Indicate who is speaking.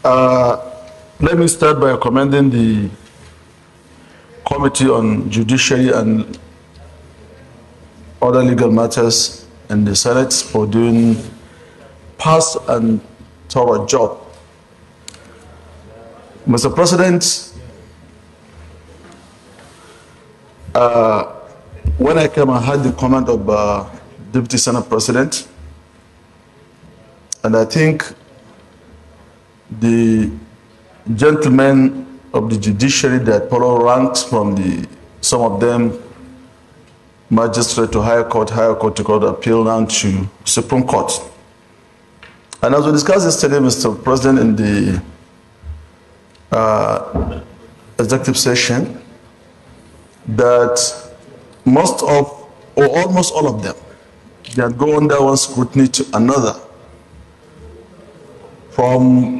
Speaker 1: Let me start by commending the Committee on Judiciary and Other Legal Matters in the Senate for doing past and thorough job. Mr. President, when I came, I had the comment of Deputy Senate President, and I think the gentlemen of the judiciary that follow ranks from some of them magistrate to higher court to court of appeal, down to Supreme Court. And as we discussed yesterday, Mr. President, in the executive session, that most of, or almost all of them, they had gone under one scrutiny to another, from